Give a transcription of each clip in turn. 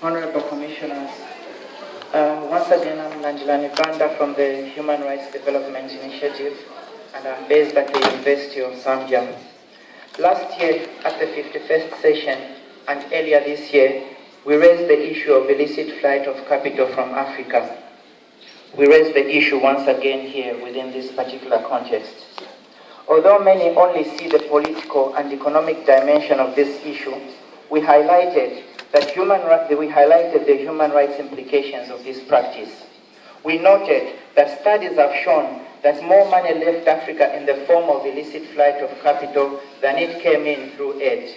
Honorable Commissioners, once again I'm Lanjilani Banda from the Human Rights Development Initiative, and I'm based at the University of Zambia. Last year, at the 51st session, and earlier this year, we raised the issue of illicit flight of capital from Africa. We raised the issue once again here within this particular context. Although many only see the political and economic dimension of this issue, we highlighted the human rights implications of this practice. We noted that studies have shown that more money left Africa in the form of illicit flight of capital than it came in through aid.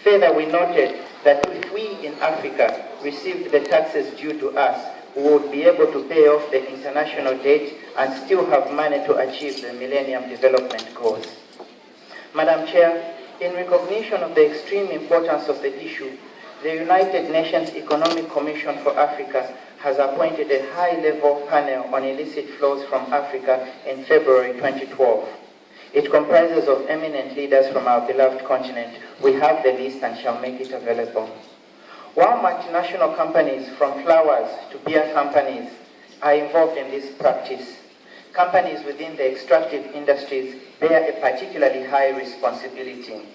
Further, we noted that if we in Africa received the taxes due to us, we would be able to pay off the international debt and still have money to achieve the Millennium Development Goals. Madam Chair, in recognition of the extreme importance of the issue, the United Nations Economic Commission for Africa has appointed a high-level panel on illicit flows from Africa in February 2012. It comprises of eminent leaders from our beloved continent. We have the list and shall make it available. While multinational companies, from flowers to beer companies, are involved in this practice, companies within the extractive industries bear a particularly high responsibility.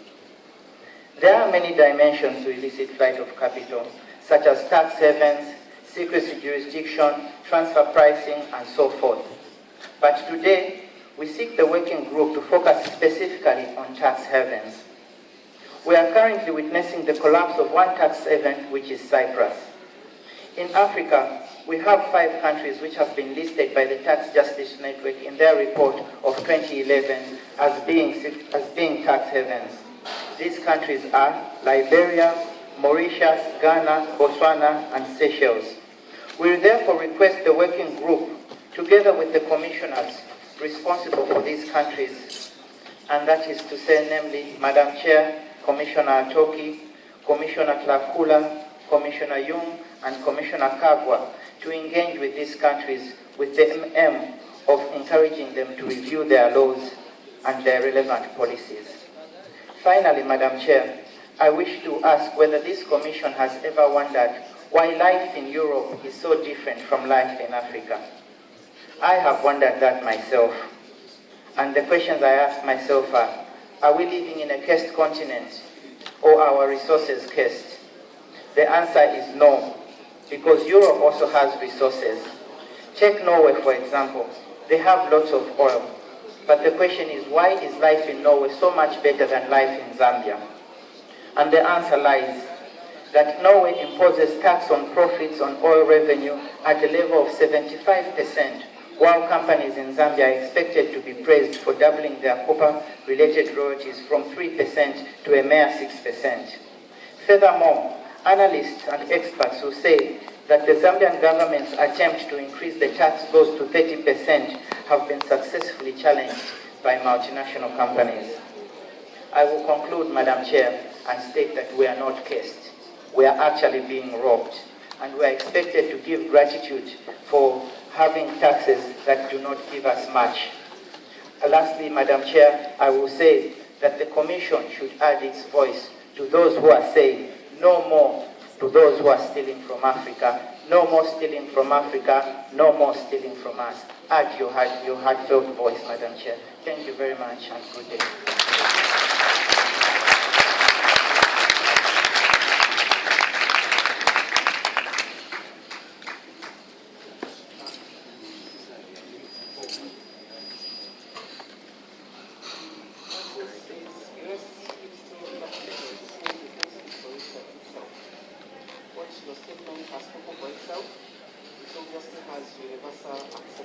There are many dimensions to illicit flight of capital, such as tax havens, secrecy jurisdiction, transfer pricing, and so forth. But today, we seek the working group to focus specifically on tax havens. We are currently witnessing the collapse of one tax haven, which is Cyprus. In Africa, we have 5 countries which have been listed by the Tax Justice Network in their report of 2011 as being tax havens. These countries are Liberia, Mauritius, Ghana, Botswana, and Seychelles. We therefore request the working group, together with the commissioners responsible for these countries, and that is to say, namely, Madam Chair, Commissioner Atoki, Commissioner Tlakula, Commissioner Young, and Commissioner Kagwa, to engage with these countries with the aim of encouraging them to review their laws and their relevant policies. Finally, Madam Chair, I wish to ask whether this Commission has ever wondered why life in Europe is so different from life in Africa. I have wondered that myself. And the questions I ask myself are we living in a cursed continent or are our resources cursed? The answer is no, because Europe also has resources. Take Norway, for example. They have lots of oil. But the question is, why is life in Norway so much better than life in Zambia? And the answer lies that Norway imposes tax on profits on oil revenue at a level of 75%, while companies in Zambia are expected to be praised for doubling their copper-related royalties from 3% to a mere 6%. Furthermore, analysts and experts who say that the Zambian government's attempt to increase the tax goes to 30% have been successfully challenged by multinational companies. I will conclude, Madam Chair, and state that we are not cursed. We are actually being robbed, and we are expected to give gratitude for having taxes that do not give us much. Lastly, Madam Chair, I will say that the Commission should add its voice to those who are saying no more to those who are stealing from Africa. No more stealing from Africa, no more stealing from us. Add your heartfelt voice, Madam Chair. Thank you very much and good day. Your statement has spoken for itself. It obviously has universal access.